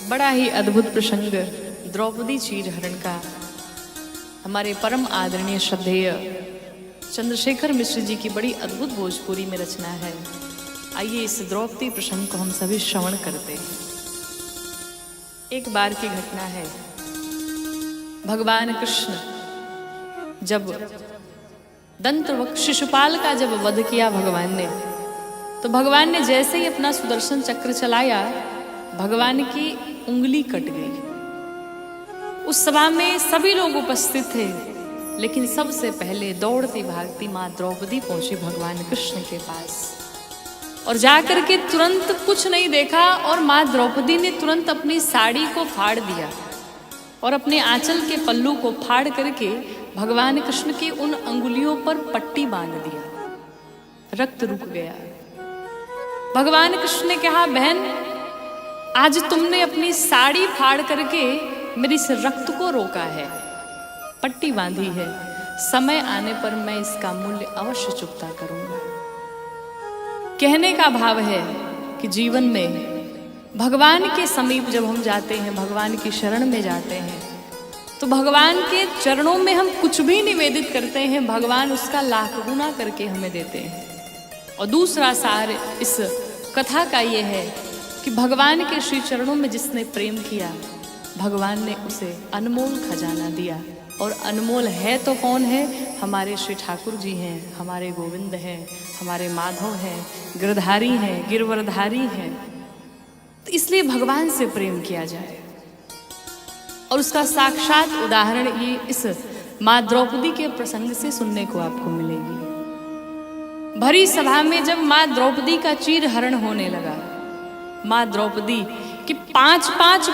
बड़ा ही अद्भुत प्रसंग द्रौपदी चीरहरण का हमारे परम आदरणीय श्रद्धेय चंद्रशेखर मिश्र जी की बड़ी अद्भुत भोजपुरी में रचना है। आइए इस द्रौपदी प्रसंग को हम सभी श्रवण करते हैं। एक बार की घटना है। भगवान कृष्ण जब दंतवक्र शिशुपाल का जब वध किया भगवान ने, तो भगवान ने जैसे ही अपना सुदर्शन चक्र चलाया, भगवान की उंगली कट गई। उस सभा में सभी लोग उपस्थित थे, लेकिन सबसे पहले दौड़ती भागती मां द्रौपदी पहुंची भगवान कृष्ण के पास और जाकर के तुरंत कुछ नहीं देखा, और मां द्रौपदी ने तुरंत अपनी साड़ी को फाड़ दिया और अपने आंचल के पल्लू को फाड़ करके भगवान कृष्ण की उन अंगुलियों पर पट्टी बांध दिया। रक्त रुक गया। भगवान कृष्ण ने कहा, बहन आज तुमने अपनी साड़ी फाड़ करके मेरी इस रक्त को रोका है, पट्टी बांधी है। समय आने पर मैं इसका मूल्य अवश्य चुकता करूंगा। कहने का भाव है कि जीवन में भगवान के समीप जब हम जाते हैं, भगवान की शरण में जाते हैं, तो भगवान के चरणों में हम कुछ भी निवेदित करते हैं, भगवान उसका लाख गुना करके हमें देते हैं। और दूसरा सार इस कथा का ये है कि भगवान के श्री चरणों में जिसने प्रेम किया, भगवान ने उसे अनमोल खजाना दिया। और अनमोल है तो कौन है? हमारे श्री ठाकुर जी हैं, हमारे गोविंद हैं, हमारे माधव हैं, गिरधारी हैं, गिरवरधारी हैं। तो इसलिए भगवान से प्रेम किया जाए। और उसका साक्षात उदाहरण ये इस मां द्रौपदी के प्रसंग से सुनने को आपको मिलेगी। भरी सभा में जब मां द्रौपदी का चीरहरण होने लगा, मां द्रौपदी के 5-5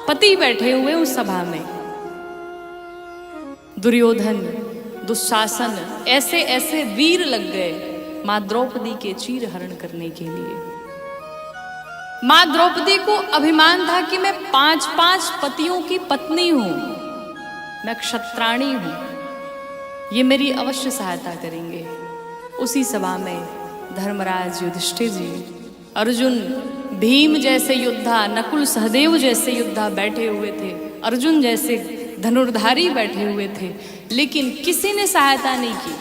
पति बैठे हुए उस सभा में, दुर्योधन, दुशासन, ऐसे ऐसे वीर लग गए मां द्रौपदी के चीरहरण करने के लिए। मां द्रौपदी को अभिमान था कि मैं 5-5 पतियों की पत्नी हूं, मैं क्षत्राणी हूं, ये मेरी अवश्य सहायता करेंगे। उसी सभा में धर्मराज युधिष्ठिर जी, अर्जुन, भीम जैसे योद्धा, नकुल सहदेव जैसे योद्धा बैठे हुए थे, अर्जुन जैसे धनुर्धारी बैठे हुए थे, लेकिन किसी ने सहायता नहीं की।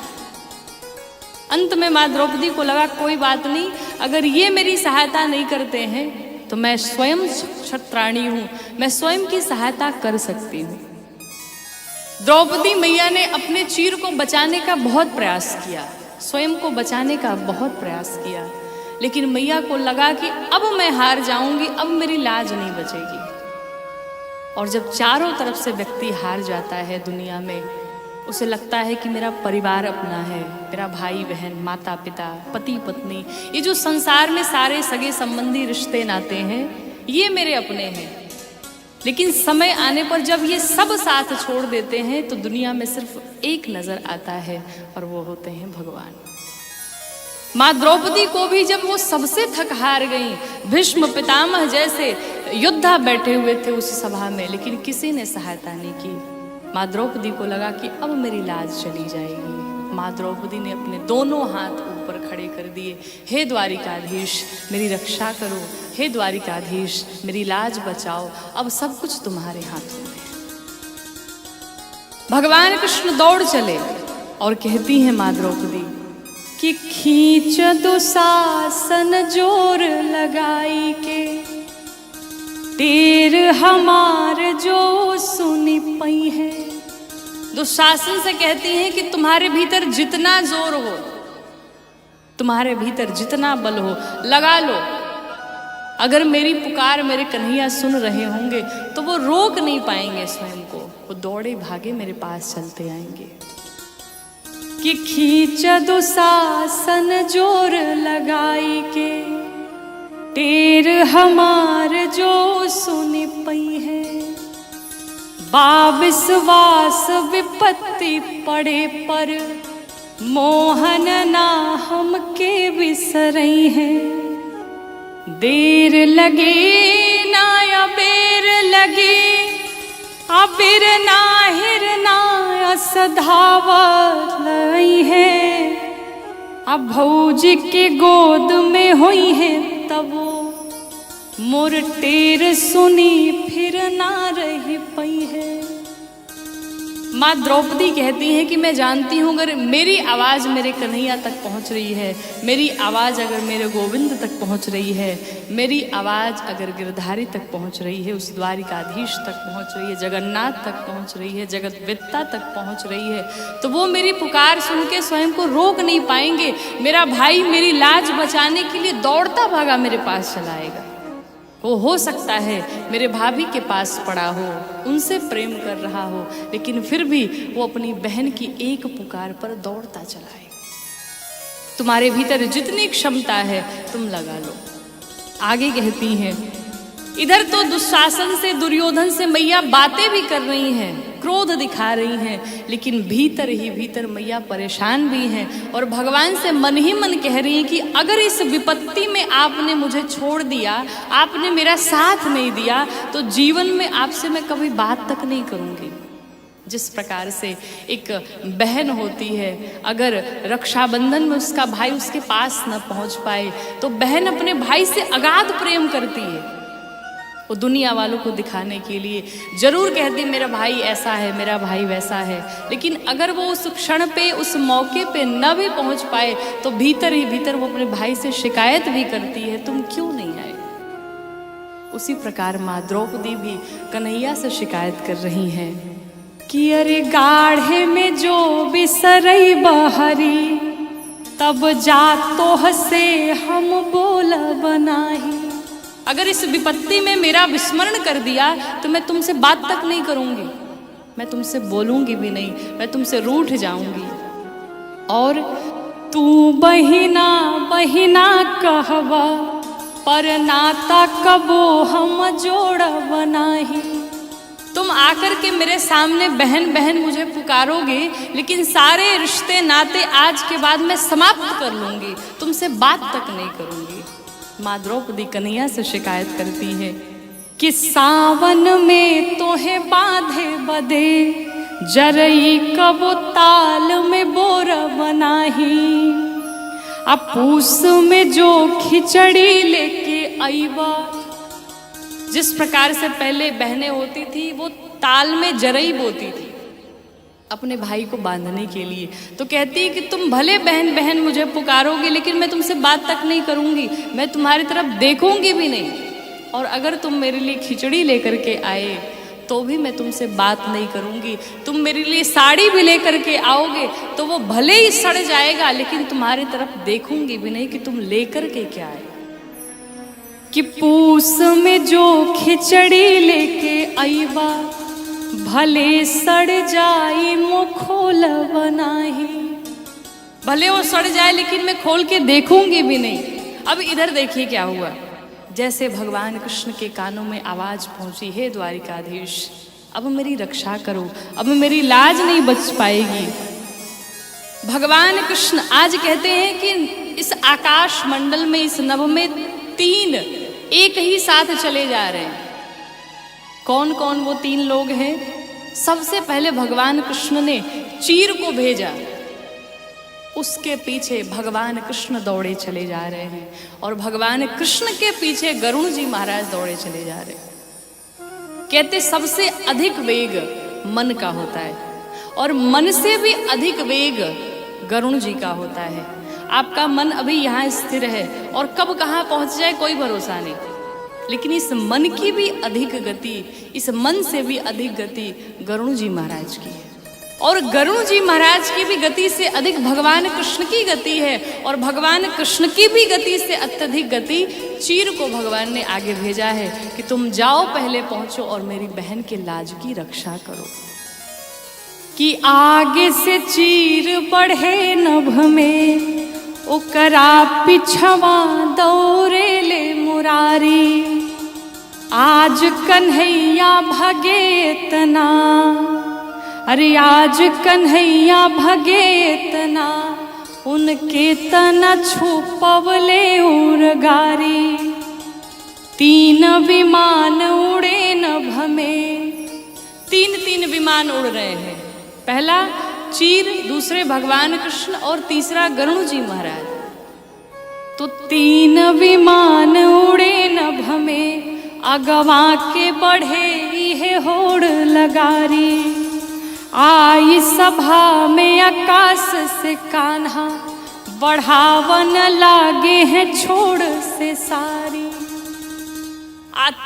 अंत में मां द्रौपदी को लगा कोई बात नहीं, अगर ये मेरी सहायता नहीं करते हैं तो मैं स्वयं क्षत्राणी हूं, मैं स्वयं की सहायता कर सकती हूं। द्रौपदी मैया ने अपने चीर को बचाने का बहुत प्रयास किया, स्वयं को बचाने का बहुत प्रयास किया, लेकिन मैया को लगा कि अब मैं हार जाऊंगी, अब मेरी लाज नहीं बचेगी। और जब चारों तरफ से व्यक्ति हार जाता है दुनिया में, उसे लगता है कि मेरा परिवार अपना है, मेरा भाई बहन, माता पिता, पति पत्नी, ये जो संसार में सारे सगे संबंधी रिश्ते नाते हैं, ये मेरे अपने हैं। लेकिन समय आने पर जब ये सब साथ छोड़ देते हैं, तो दुनिया में सिर्फ एक नजर आता है, और वो होते हैं भगवान। मां द्रौपदी को भी जब वो सबसे थक हार गई, भीष्म पितामह जैसे योद्धा बैठे हुए थे उस सभा में, लेकिन किसी ने सहायता नहीं की। मां द्रौपदी को लगा कि अब मेरी लाज चली जाएगी। मां द्रौपदी ने अपने दोनों हाथ ऊपर खड़े कर दिए, हे द्वारिकाधीश मेरी रक्षा करो, हे द्वारिकाधीश मेरी लाज बचाओ, अब सब कुछ तुम्हारे हाथों में। भगवान कृष्ण दौड़ चले और कहती हैं मां द्रौपदी कि खींच दुशासन जोर लगाई के, तीर हमार जो सुनी पई है। दुशासन से कहती हैं कि तुम्हारे भीतर जितना जोर हो, तुम्हारे भीतर जितना बल हो, लगा लो। अगर मेरी पुकार मेरे कन्हैया सुन रहे होंगे तो वो रोक नहीं पाएंगे स्वयं को, वो दौड़े भागे मेरे पास चलते आएंगे। कि खींच दुशासन जोर लगाई के, तीर हमार जो सुनी पई है। विश्वास विपत्ति पड़े पर, मोहन ना हमके बिसरई है। देर लगे ना अबेर लगे, अबेर ना हिरना सधावत लई है। अब भौजी के गोद में हुई है तब मोर टेर सुनी फिर ना रही पई है। माँ द्रौपदी कहती हैं कि मैं जानती हूँ अगर मेरी आवाज़ मेरे कन्हैया तक पहुँच रही है, मेरी आवाज़ अगर मेरे गोविंद तक पहुँच रही है, मेरी आवाज़ अगर गिरधारी तक पहुँच रही है, उस द्वारिकाधीश तक पहुँच रही है, जगन्नाथ तक पहुँच रही है, जगतवेत्ता तक पहुँच रही है, तो वो मेरी पुकार सुन के स्वयं को रोक नहीं पाएंगे। मेरा भाई मेरी लाज बचाने के लिए दौड़ता भागा मेरे पास चला आएगा। वो हो सकता है मेरे भाभी के पास पड़ा हो, उनसे प्रेम कर रहा हो, लेकिन फिर भी वो अपनी बहन की एक पुकार पर दौड़ता चला है। तुम्हारे भीतर जितनी क्षमता है तुम लगा लो। आगे कहती हैं, इधर तो दुशासन से, दुर्योधन से मैया बातें भी कर रही हैं, क्रोध दिखा रही हैं, लेकिन भीतर ही भीतर मैया परेशान भी हैं और भगवान से मन ही मन कह रही हैं कि अगर इस विपत्ति में आपने मुझे छोड़ दिया, आपने मेरा साथ नहीं दिया, तो जीवन में आपसे मैं कभी बात तक नहीं करूंगी। जिस प्रकार से एक बहन होती है, अगर रक्षाबंधन में उसका भाई उसके पास न पहुंच पाए तो बहन अपने भाई से अगाध प्रेम करती है। वो दुनिया वालों को दिखाने के लिए जरूर कहती मेरा भाई ऐसा है, मेरा भाई वैसा है, लेकिन अगर वो उस क्षण पे, उस मौके पे न भी पहुंच पाए तो भीतर ही भीतर वो अपने भाई से शिकायत भी करती है, तुम क्यों नहीं आए। उसी प्रकार माँ द्रौपदी भी कन्हैया से शिकायत कर रही हैं कि अरे गाढ़े में जो बिसरई बहरी, तब जा तो हसे हम बोल बनाही। अगर इस विपत्ति में मेरा विस्मरण कर दिया तो मैं तुमसे बात तक नहीं करूंगी, मैं तुमसे बोलूंगी भी नहीं, मैं तुमसे रूठ जाऊंगी। और तू बहिना बहिना कहवा, पर नाता कबो हम जोड़ बनाही। तुम आकर के मेरे सामने बहन बहन मुझे पुकारोगे, लेकिन सारे रिश्ते नाते आज के बाद मैं समाप्त कर लूंगी, तुमसे बात तक नहीं करूंगी। माँ द्रौपदी कन्हैया से शिकायत करती है कि सावन में तोहे बांधे बदे, जरई कबो ताल में बोर बनाही। अब पूस में जो खिचड़ी लेके आईबा। जिस प्रकार से पहले बहनें होती थी वो ताल में जरई बोती थी अपने भाई को बांधने के लिए, तो कहती है कि तुम भले बहन बहन मुझे पुकारोगे, लेकिन मैं तुमसे बात तक नहीं करूंगी, मैं तुम्हारी तरफ देखूंगी भी नहीं। और अगर तुम मेरे लिए खिचड़ी लेकर के आए तो भी मैं तुमसे बात नहीं करूंगी। तुम मेरे लिए साड़ी भी लेकर के आओगे तो वो भले ही सड़ जाएगा, लेकिन तुम्हारी तरफ देखूंगी भी नहीं कि तुम लेकर के क्या आए। कि पूस में जो खिचड़ी लेके आईबा, भले सड़ जाई मुखोल बनाही। भले वो सड़ जाए लेकिन मैं खोल के देखूंगी भी नहीं। अब इधर देखिए क्या हुआ। जैसे भगवान कृष्ण के कानों में आवाज पहुंची, हे द्वारिकाधीश अब मेरी रक्षा करो, अब मेरी लाज नहीं बच पाएगी। भगवान कृष्ण आज कहते हैं कि इस आकाश मंडल में, इस नभ में तीन एक ही साथ चले जा रहे हैं। कौन कौन वो तीन लोग हैं? सबसे पहले भगवान कृष्ण ने चीर को भेजा, उसके पीछे भगवान कृष्ण दौड़े चले जा रहे हैं, और भगवान कृष्ण के पीछे गरुण जी महाराज दौड़े चले जा रहे हैं। कहते सबसे अधिक वेग मन का होता है, और मन से भी अधिक वेग गरुण जी का होता है। आपका मन अभी यहाँ स्थिर है और कब कहाँ पहुँच जाए कोई भरोसा नहीं, लेकिन इस मन की भी अधिक गति, इस मन से भी अधिक गति गरुण जी महाराज की है, और गरुण जी महाराज की भी गति से अधिक भगवान कृष्ण की गति है, और भगवान कृष्ण की भी गति से अत्यधिक गति चीर को भगवान ने आगे भेजा है कि तुम जाओ, पहले पहुंचो और मेरी बहन के लाज की रक्षा करो। कि आगे से चीर बढ़े नभ में, ओकरा पिछवा दौरे ले मुरारी। आज कन्हैया भगे तना, अरे आज कन्हैया भगे तना, उनके तना छुपवले उरगारी। तीन विमान उड़े नभ में, तीन तीन विमान उड़ रहे हैं। पहला चीर, दूसरे भगवान कृष्ण और तीसरा गरुण जी महाराज। तो 3 विमान उड़े नभ में, अगवा के बढ़े है होड़ लगारी। आई सभा में आकाश से कान्हा, बढ़ावन लागे हैं छोड़ से सारी।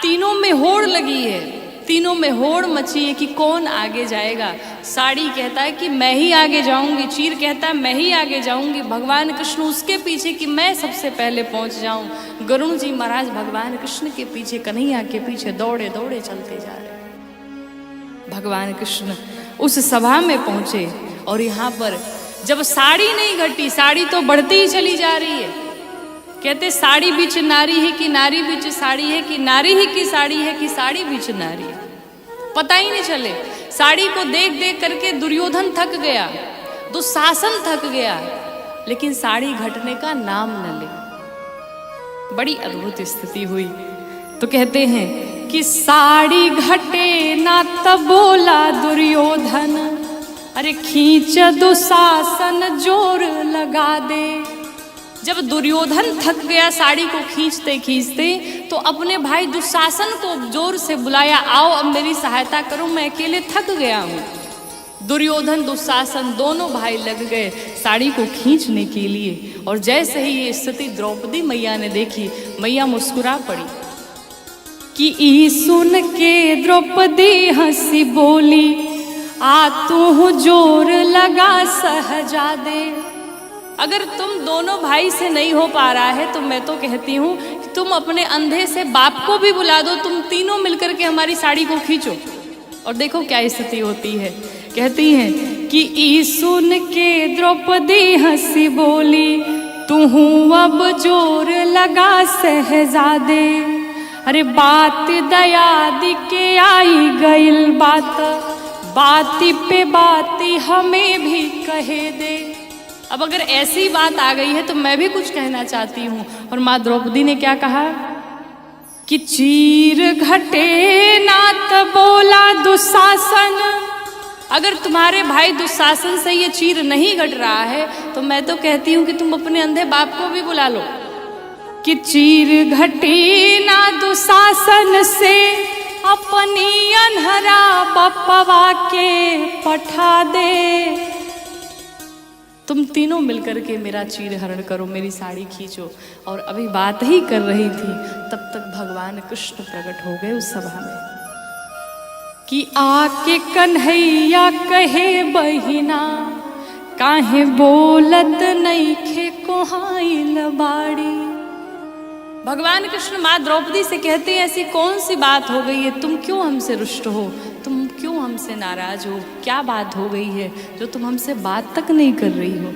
तीनों में होड़ लगी है, तीनों में होड़ मची है कि कौन आगे जाएगा। साड़ी कहता है कि मैं ही आगे जाऊंगी, चीर कहता है मैं ही आगे जाऊंगी, भगवान कृष्ण उसके पीछे कि मैं सबसे पहले पहुंच जाऊं। गरुण जी महाराज भगवान कृष्ण के पीछे, कन्हैया के पीछे दौड़े दौड़े चलते जा रहे। भगवान कृष्ण उस सभा में पहुंचे और यहाँ पर जब साड़ी नहीं घटी, साड़ी तो बढ़ती ही चली जा रही है। कहते साड़ी बीच नारी है कि नारी बीच साड़ी है, कि नारी ही की साड़ी है कि साड़ी बीच नारी है, पता ही नहीं चले। साड़ी को देख देख करके दुर्योधन थक गया, दुशासन थक गया, लेकिन साड़ी घटने का नाम न ले। बड़ी अद्भुत स्थिति हुई। तो कहते हैं कि साड़ी घटे ना तब बोला दुर्योधन, अरे खींच दुशासन जोर लगा दे। जब दुर्योधन थक गया साड़ी को खींचते खींचते, तो अपने भाई दुशासन को जोर से बुलाया, आओ अब मेरी सहायता करो, मैं अकेले थक गया हूँ। दुर्योधन दुशासन दोनों भाई लग गए साड़ी को खींचने के लिए। और जैसे ही ये स्थिति द्रौपदी मैया ने देखी, मैया मुस्कुरा पड़ी कि ई सुन के द्रौपदी हंसी बोली, आ तू जोर लगा सहजादे। अगर तुम दोनों भाई से नहीं हो पा रहा है तो मैं तो कहती हूँ कि तुम अपने अंधे से बाप को भी बुला दो, तुम तीनों मिलकर के हमारी साड़ी को खींचो। और देखो क्या स्थिति होती है। कहती हैं कि ई सुन के द्रौपदी हंसी बोली, तू अब जोर लगा सहजादे। अरे बात दया दी के आई गइल बात, बाती पे बाती हमें भी कहे दे। अब अगर ऐसी बात आ गई है तो मैं भी कुछ कहना चाहती हूँ। और माँ द्रौपदी ने क्या कहा कि चीर घटे नात बोला दुशासन। अगर तुम्हारे भाई दुशासन से ये चीर नहीं घट रहा है तो मैं तो कहती हूँ कि तुम अपने अंधे बाप को भी बुला लो कि चीर घटे ना दुशासन से, अपनी अनहरा बपवा के पठा दे। तुम तीनों मिलकर के मेरा चीर हरण करो, मेरी साड़ी खींचो। और अभी बात ही कर रही थी तब तक भगवान कृष्ण प्रकट हो गए उस सभा में कि आके कन्हैया कहे बहिना, काहे बोलत नइखे कोहाइल बाड़ी। भगवान कृष्ण माँ द्रौपदी से कहते हैं ऐसी कौन सी बात हो गई है, तुम क्यों हमसे रुष्ट हो, तुम क्यों हमसे नाराज हो, क्या बात हो गई है जो तुम हमसे बात तक नहीं कर रही हो।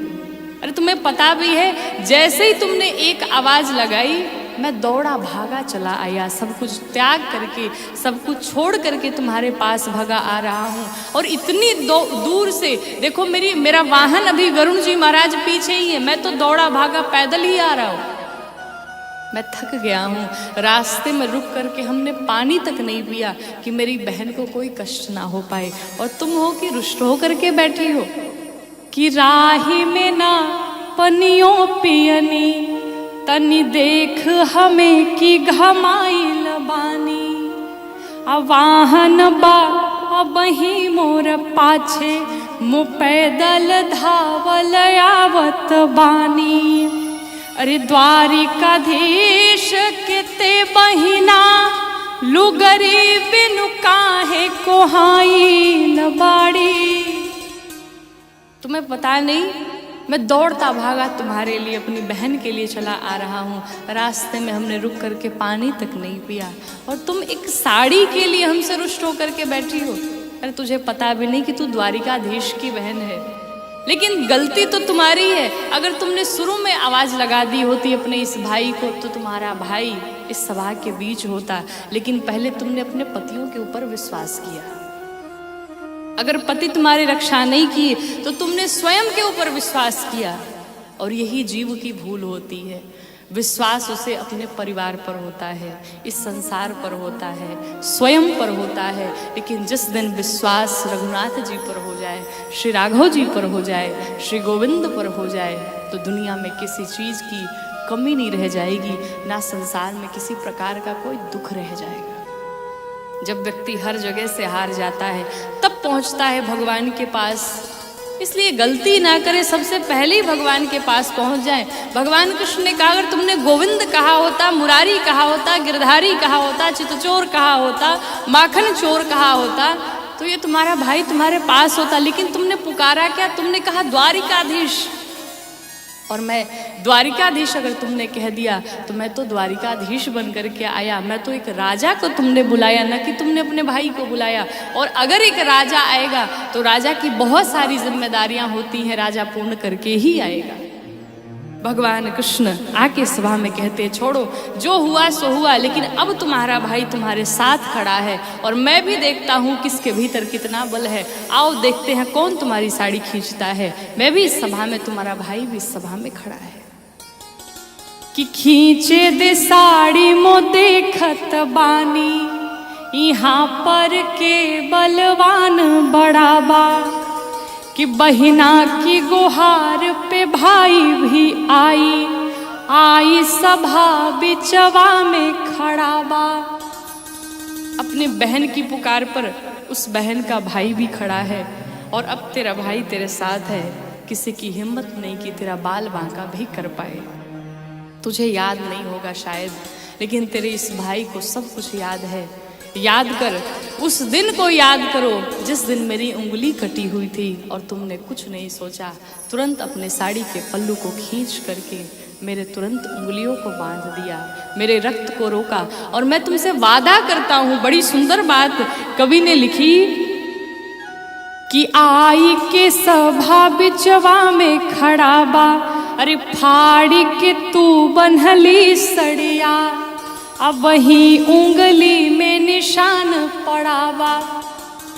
अरे तुम्हें पता भी है, जैसे ही तुमने एक आवाज लगाई मैं दौड़ा भागा चला आया, सब कुछ त्याग करके, सब कुछ छोड़ करके तुम्हारे पास भगा आ रहा हूँ। और इतनी दूर से देखो, मेरा वाहन अभी गरुण जी महाराज पीछे ही है, मैं तो दौड़ा भागा पैदल ही आ रहा हूँ। मैं थक गया हूँ, रास्ते में रुक करके हमने पानी तक नहीं पिया कि मेरी बहन को कोई कष्ट ना हो पाए। और तुम हो कि रुष्ट हो करके बैठी हो कि राही में ना पनियों पियनी, तनी देख हमें कि घमाइल बानी। वाहन बा अब ही मोर पाछे, मु पैदल धावल आवत बानी। अरे द्वारिकाधीश किते बहिना, लुगरी बिनु काहे कोहाइल बाड़ी। तुम्हें पता नहीं, मैं दौड़ता भागा तुम्हारे लिए, अपनी बहन के लिए चला आ रहा हूँ। रास्ते में हमने रुक करके पानी तक नहीं पिया और तुम एक साड़ी के लिए हमसे रुष्ट होकर के बैठी हो। अरे तुझे पता भी नहीं कि तू द्वारिकाधीश की बहन है। लेकिन गलती तो तुम्हारी है। अगर तुमने शुरू में आवाज लगा दी होती अपने इस भाई को तो तुम्हारा भाई इस सभा के बीच होता। लेकिन पहले तुमने अपने पतियों के ऊपर विश्वास किया। अगर पति तुम्हारी रक्षा नहीं की तो तुमने स्वयं के ऊपर विश्वास किया। और यही जीव की भूल होती है। विश्वास उसे अपने परिवार पर होता है, इस संसार पर होता है, स्वयं पर होता है। लेकिन जिस दिन विश्वास रघुनाथ जी पर हो जाए, श्री राघव जी पर हो जाए, श्री गोविंद पर हो जाए तो दुनिया में किसी चीज़ की कमी नहीं रह जाएगी, ना संसार में किसी प्रकार का कोई दुख रह जाएगा। जब व्यक्ति हर जगह से हार जाता है तब पहुंचता है भगवान के पास। इसलिए गलती ना करे, सबसे पहले ही भगवान के पास पहुंच जाए। भगवान कृष्ण ने कहा, अगर तुमने गोविंद कहा होता, मुरारी कहा होता, गिरधारी कहा होता, चितचोर कहा होता, माखन चोर कहा होता, तो ये तुम्हारा भाई तुम्हारे पास होता। लेकिन तुमने पुकारा क्या? तुमने कहा द्वारिकाधीश। और मैं द्वारिकाधीश अगर तुमने कह दिया तो मैं तो द्वारिकाधीश बन करके आया। मैं तो एक राजा को तुमने बुलाया, न कि तुमने अपने भाई को बुलाया। और अगर एक राजा आएगा तो राजा की बहुत सारी जिम्मेदारियां होती हैं, राजा पूर्ण करके ही आएगा। भगवान कृष्ण आके सभा में कहते, छोड़ो, जो हुआ सो हुआ, लेकिन अब तुम्हारा भाई तुम्हारे साथ खड़ा है और मैं भी देखता हूँ किसके भीतर कितना बल है। आओ देखते हैं कौन तुम्हारी साड़ी खींचता है। मैं भी इस सभा में, तुम्हारा भाई भी इस सभा में खड़ा है। कि खींचे दे साड़ी मो देखत बानी, यहाँ पर के बलवान बड़ाबा। कि बहिना की गुहार पे भाई भी आई सभा बिचवा में खड़ा बा। अपनी बहन की पुकार पर उस बहन का भाई भी खड़ा है और अब तेरा भाई तेरे साथ है। किसी की हिम्मत नहीं कि तेरा बाल बांका भी कर पाए। तुझे याद नहीं होगा शायद, लेकिन तेरे इस भाई को सब कुछ याद है। याद कर, उस दिन को याद करो जिस दिन मेरी उंगली कटी हुई थी और तुमने कुछ नहीं सोचा, तुरंत अपने साड़ी के पल्लू को खींच करके मेरे तुरंत उंगलियों को बांध दिया, मेरे रक्त को रोका। और मैं तुमसे वादा करता हूँ, बड़ी सुंदर बात कवि ने लिखी कि आई के सभा बिचवा में खड़ा बा, अरे फाड़ी के तू बन्हली सड़िया, अब वही उंगली में निशान पड़ावा।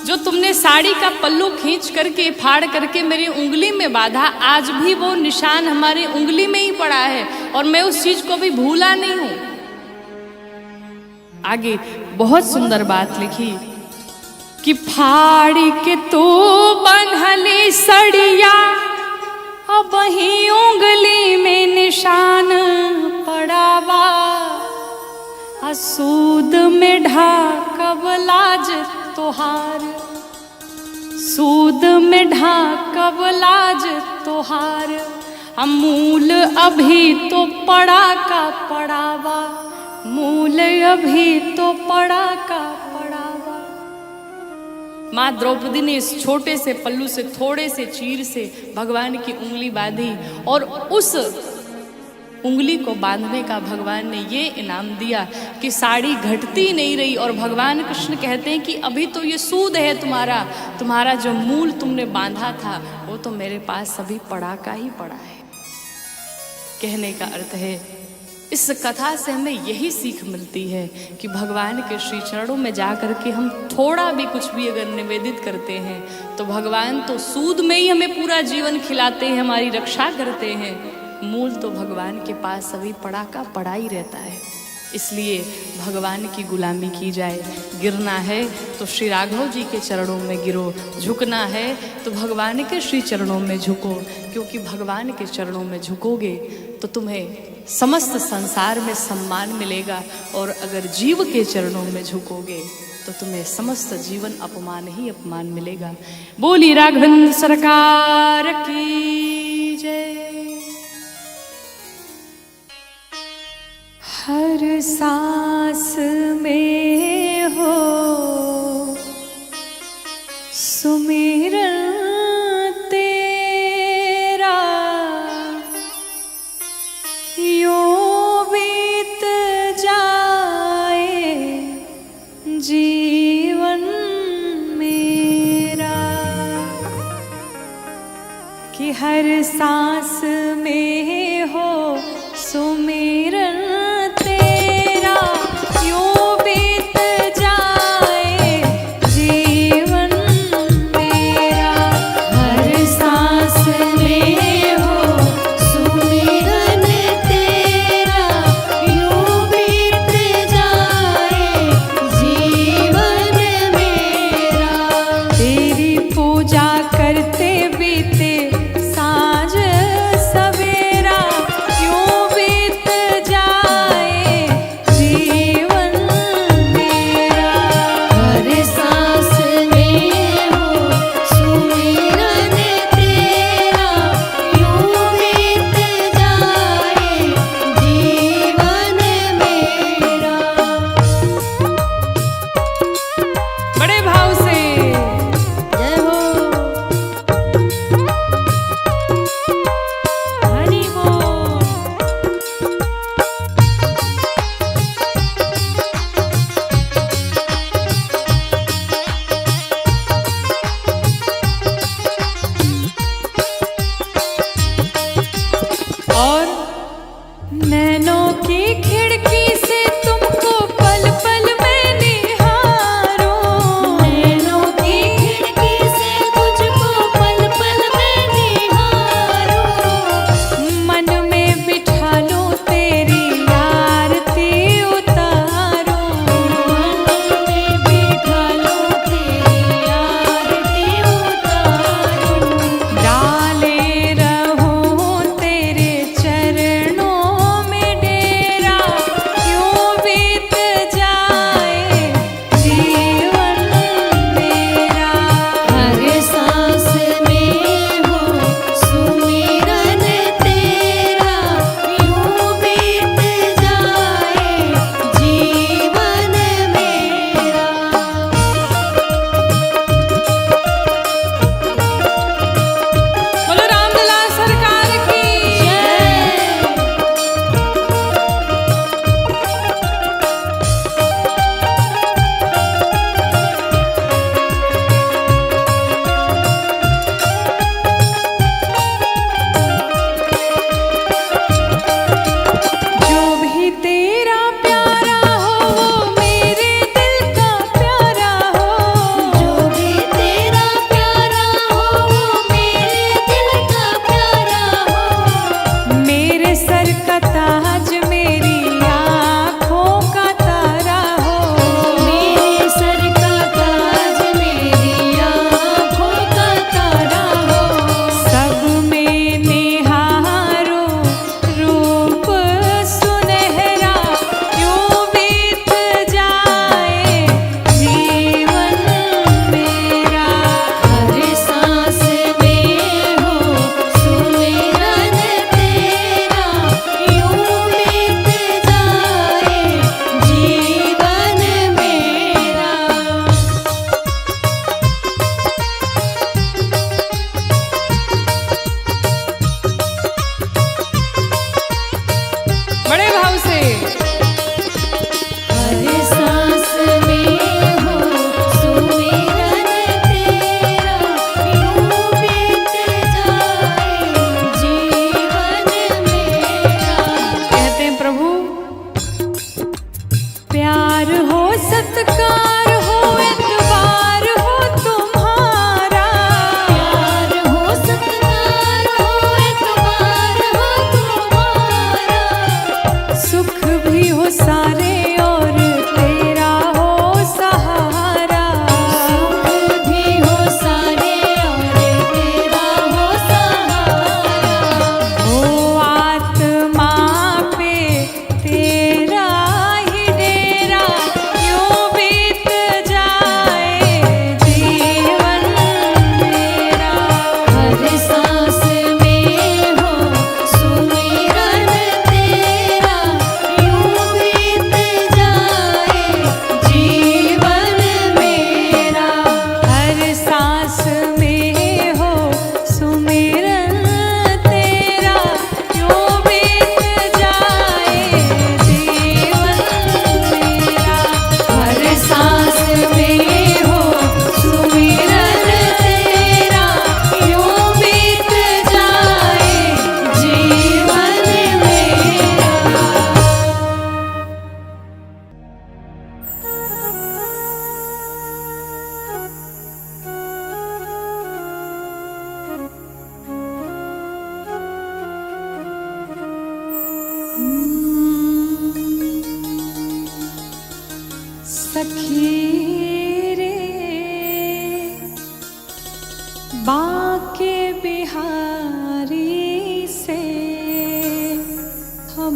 जो तुमने साड़ी का पल्लू खींच करके फाड़ करके मेरी उंगली में बांधा, आज भी वो निशान हमारी उंगली में ही पड़ा है और मैं उस चीज को भी भूला नहीं हूं। आगे बहुत सुंदर बात लिखी कि फाड़ी के तू बन्हली सड़िया, अब वही उंगली में निशान पड़ावा। सूद में ढाकब लाज तोहार, सूद में ढाकब लाज तोहार, मूल अभी तो पड़ा का पड़ावा, मूल अभी तो पड़ा का पड़ावा। माँ द्रौपदी ने इस छोटे से पल्लू से, थोड़े से चीर से भगवान की उंगली बांधी और उस उंगली को बांधने का भगवान ने ये इनाम दिया कि साड़ी घटती नहीं रही। और भगवान कृष्ण कहते हैं कि अभी तो ये सूद है तुम्हारा जो मूल तुमने बांधा था वो तो मेरे पास अभी पड़ा का ही पड़ा है। कहने का अर्थ है, इस कथा से हमें यही सीख मिलती है कि भगवान के श्री चरणों में जा करके हम थोड़ा भी कुछ भी अगर निवेदित करते हैं तो भगवान तो सूद में ही हमें पूरा जीवन खिलाते हैं, हमारी रक्षा करते हैं। मूल तो भगवान के पास अभी पड़ा का पड़ा ही रहता है। इसलिए भगवान की गुलामी की जाए। गिरना है तो श्री राघव जी के चरणों में गिरो, झुकना है तो भगवान के श्री चरणों में झुको, क्योंकि भगवान के चरणों में झुकोगे तो तुम्हें समस्त संसार में सम्मान मिलेगा, और अगर जीव के चरणों में झुकोगे तो तुम्हें समस्त जीवन अपमान ही अपमान मिलेगा। बोली राघवेंद्र सरकार की जय। हर सांस में हो सुमिरन तेरा, यूं बीत जाए जीवन मेरा। कि हर सांस में हो सुमिरन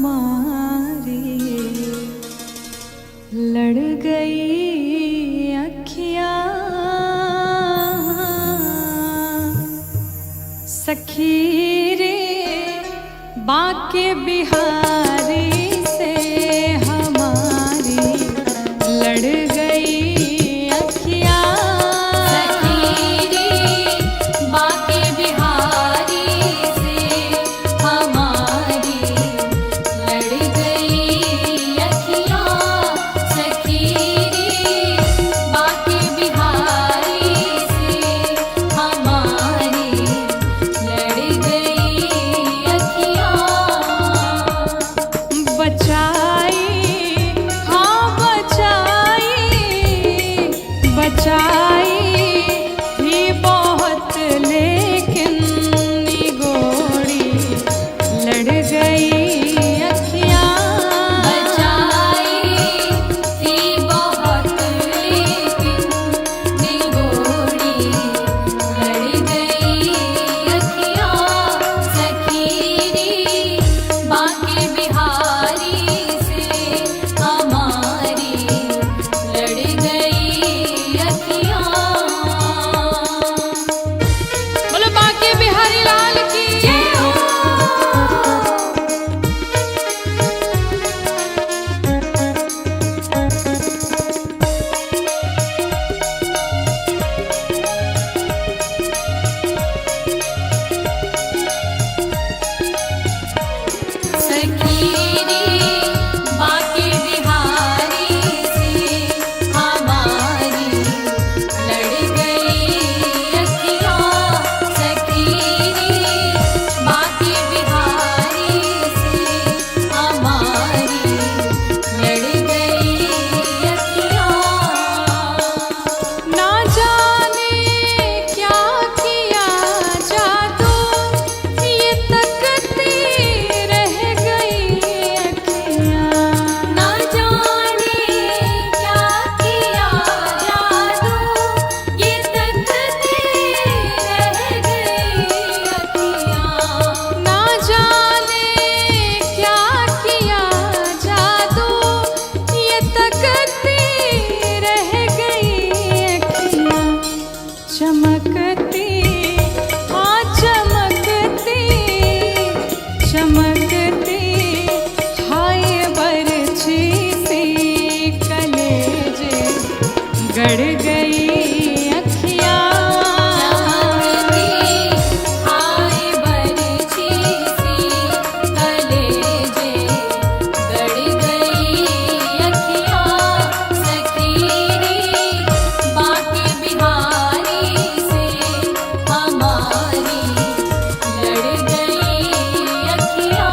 हमारी लड़ गई अखियाँ सखी रे बाके बिहारी से हमारी लड़ गई अखियाँ सखी रे बाके बिहारी से हमारी लड़ गई अखियाँ सखी रे बाके बिहारी से हमारी लड़ गई अखियाँ बचाई हाँ बचाई भी बहुत लेकिन निगोड़ी लड़ गई अखियाँ बचाई थी बहुत लेकिन निगोड़ी लड़ गई अखियाँ सखी रे बाके बिहारी से हमारी लड़ गई अखियाँ। बोलो बाके बिहारी लाल की जय हो। सखी रे बाके बिहारी से हमारी लड़ गई अखियाँ सखी रे बाके बिहारी से हमारी लड़ गई अखियाँ। ना जाने क्या किया जादू ये तकती रह गई अखियाँ ना जाने क्या किया जादू ये तकती रह गई अखियाँ। ना जाने क्या किया जादू ये तकती रह गई अखियाँ चमकती हाँ चमकती हाय बरछी सी कलेजे गड़ गई अखियाँ चमकती हाय बरछी सी कलेजे गड़ गई अखियाँ सखी रे बाके बिहारी से हमारी लड़ गई अखियाँ।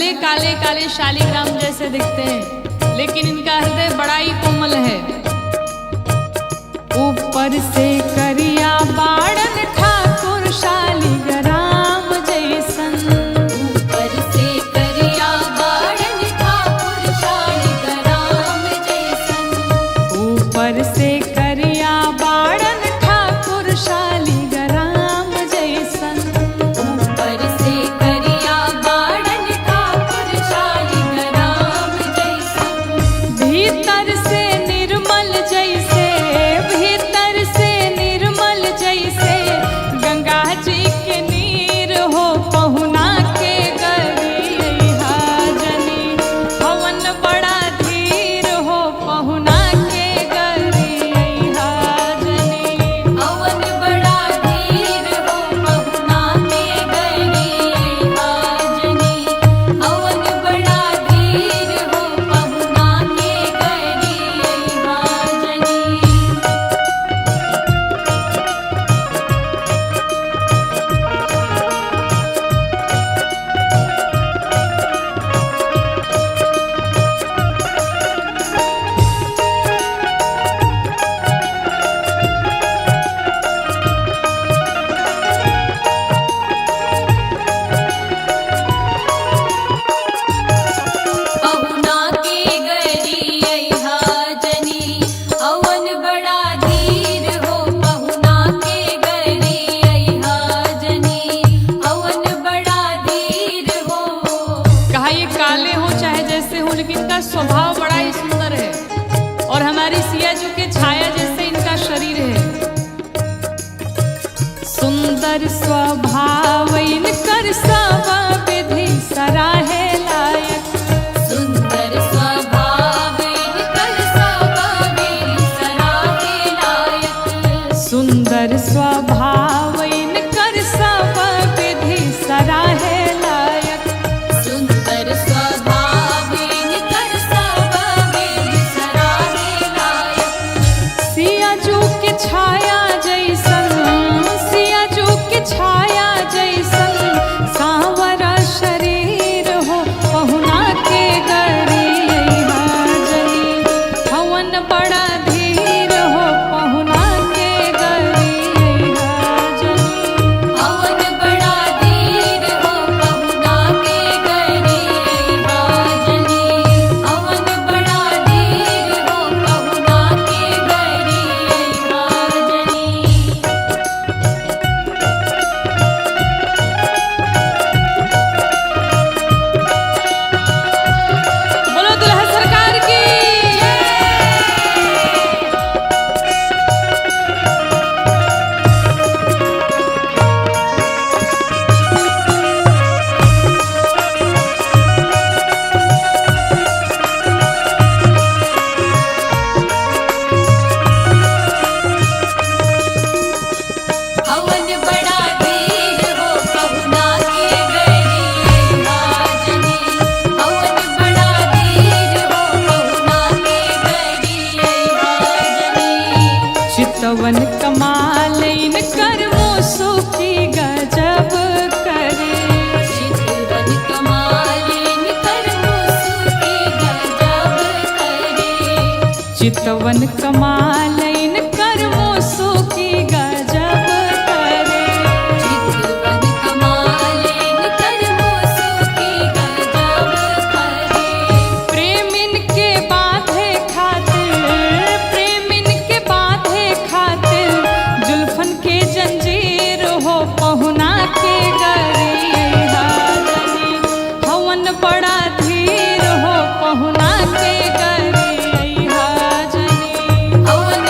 भले काले काले शालिग्राम जैसे दिखते हैं, लेकिन इनका हृदय बड़ा ही कोमल है। ऊपर से करिया बाड़न ठाकुर शालिग्राम जैसन, ऊपर से करिया बाड़न ठाकुर शालिग्राम जैसन, ऊपर से करिया बाड़न ठाकुर शालिग्राम जैसन, ऊपर से करिया बाड़न ठाकुर शालिग्राम जैसन, भीतर से निर्मल जैसे, भीतर से निर्मल जैसे गंगा जी के नीर हो पहुना के गरिया जनी, हवन बड़ा धीर हो पहुना के गरिया जनी। हवन बड़ा धीर हो पहुना के गरिया जनी, हवन बड़ा धीर हो पहुना के गरिया जनी। पहुना के गरिया जनी, हवन बड़ा धीर हो पहुना के गरिया जनी, हवन बड़ा धीर हो। कहा ये काले हो चाहे जैसे हो, लेकिन इनका स्वभाव बड़ा ही सुंदर है और हमारी सिया जी के छाया जैसे इनका शरीर है। सुंदर स्वभाव इनकर सब विधि सराहे लायक, सुंदर स्वभाव इनकर सब विधि सराहे लायक, सुंदर स्वभाव इनकर सब विधि सराहे लायक। सुंदर स्वभाव इनकर सब विधि सराहे लायक, सिया जू के छाया जैसन, सिया जू के छाया जैसन सांवरा शरीर हो पहुना के गरिया जनी, हवन बड़ा धीर हो पहुना के गरिया जनी। हवन बड़ा धीर हो पहुना के गरिया जनी, हवन बड़ा धीर हो पहुना के गरिया जनी। बोलो दुल्हा सरकार की। हवन बड़ा धीर हो पहुना के गरिया जनी, हवन बड़ा धीर हो पहुना के गरिया जनी। चितवन कमाल इनकर मुसुकी गजब करे, चितवन कमाल इनकर मुसुकी गजब करे, चितवन कमाल इनकर मुसुकी गजब करे। चितवन कमाल इनकर मुसुकी गजब करे। प्रेमिन के बाधे खातिर, प्रेमिन के बाधे खातिर जुल्फन के जंजीर हो पहुना के गरिया जनी, हवन बड़ा धीर हो पहुना के गरिया जनी। हवन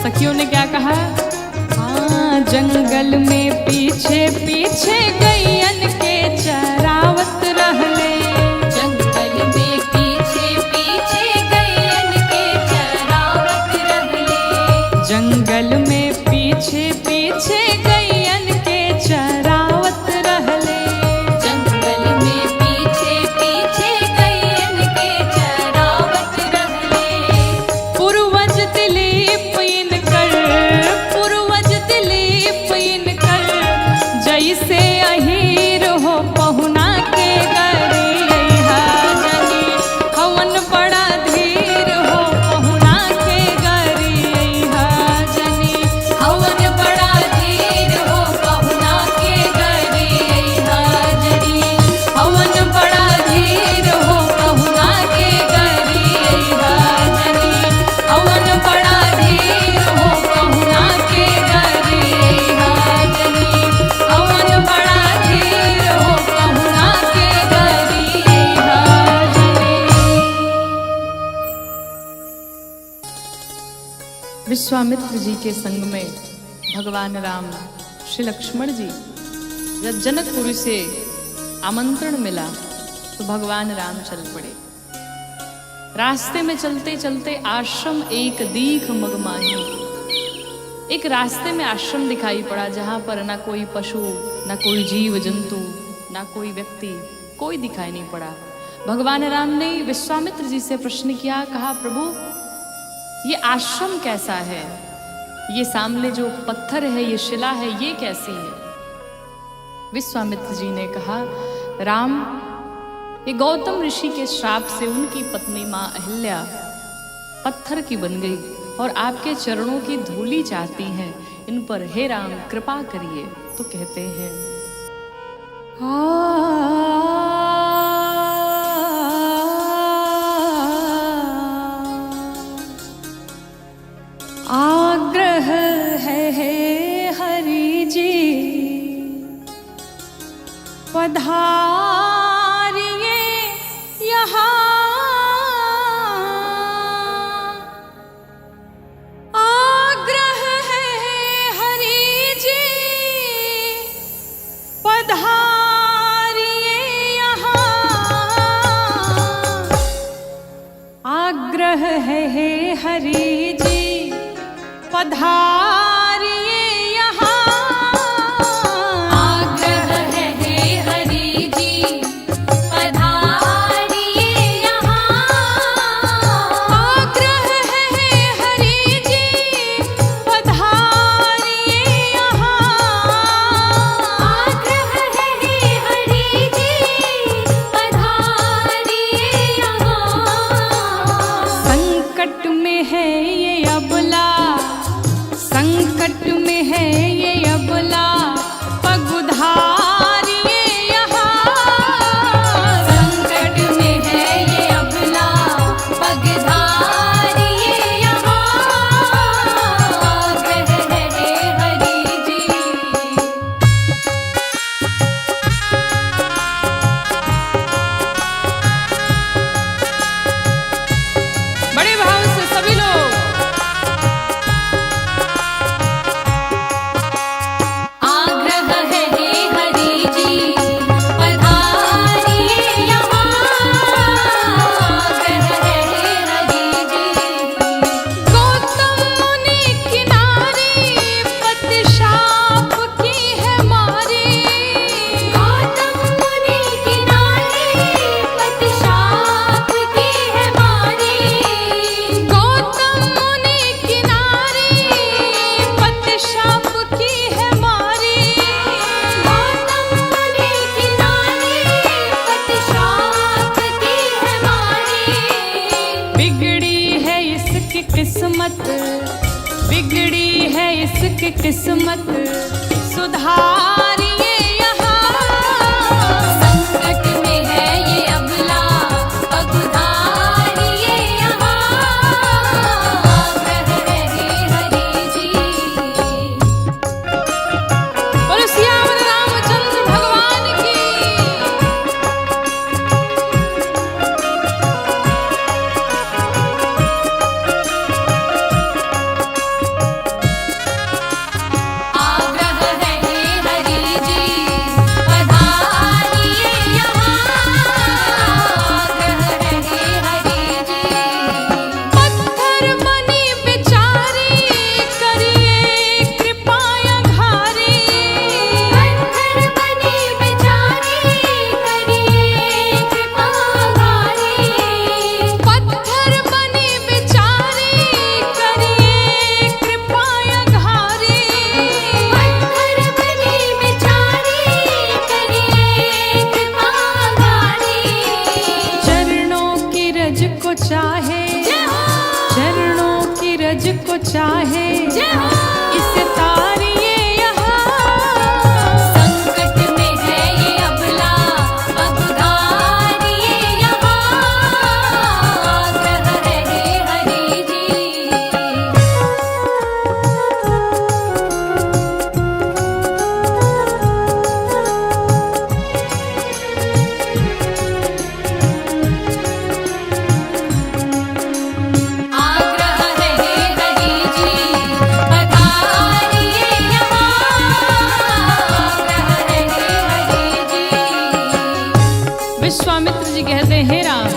सखियों ने क्या कहा? हाँ, जंगल में पीछे पीछे गैयन के चरावत रहले। जंगल में पीछे पीछे गैयन के चरावत रहले। जंगल में पीछे पीछे गैयन के चरावत रहले। जंगल में पीछे पीछे गैयन के चरावत रहले। पूर्वज दिलीप इनकर, पूर्वज दिलीप इनकर, जैसे अहीर हो पहुना के गरी हाजनी। हवन बड़ा धीर हो पहुना के गरी हाजनी। हवन बड़ा धीर हो पहुना के गरी हाजरी। हवन बड़ा धीर हो पहुना के गरी हाजरी। हवन बड़ा धीर हो पहुना के गरी हाजरी। हवन बड़ा धीर हो पहुना के गरी हाजरी। विश्वामित्र जी के संग में भगवान राम, श्री लक्ष्मण जी, जब जनकपुरी से आमंत्रण मिला तो भगवान राम चल पड़े। रास्ते में चलते चलते आश्रम एक दीख मगमाही, एक रास्ते में आश्रम दिखाई पड़ा जहां पर ना कोई पशु, ना कोई जीव जंतु, ना कोई व्यक्ति, कोई दिखाई नहीं पड़ा। भगवान राम ने विश्वामित्र जी से प्रश्न किया, कहा प्रभु ये आश्रम कैसा है? ये सामने जो पत्थर है, ये शिला है, ये कैसी है? विश्वामित्र जी ने कहा, राम ये गौतम ऋषि के श्राप से उनकी पत्नी मां अहिल्या पत्थर की बन गई और आपके चरणों की धूली चाहती हैं, इन पर हे राम कृपा करिए। तो कहते हैं, आग्रह है हरि जी पधारिए यहाँ। आग्रह है हरि जी पधारिए यहाँ। आग्रह है हरि जी पधारिए यहाँ। आग्रह है हरि जी पधारिए यहाँ। आग्रह है हरि जी पधारिए यहाँ। आग्रह है हरि जी पधारिए यहाँ। संकट में है ये अबला, संकट में है ये अबला, पगुधारिए यहाँ। संकट में है ये अबला, पगधारिए यहाँ। आग्रह है हरि जी। बड़े भाव से सभी लोग आग्रह है हरि जी पधारिए यहाँ। आग्रह है हरि जी। गौतम मुनि किनारे पतिशाप की है मारी। गौतम मुनि किनारे पतिशाप की है मारी। गौतम मुनि किनारे पतिशाप की है मारी। गौतम मुनि किनारे पतिशाप की है मारी। बिगड़ी है इसकी किस्मत, बिगड़ी है इसकी किस्मत, सुधारिए यहाँ। संकट में है ये अबला, पगधारिए यहाँ। आग्रह है हरि जी। बोलो सियावर रामचंद्र भगवान की। विश्वामित्र जी कहते हैं, हे राम,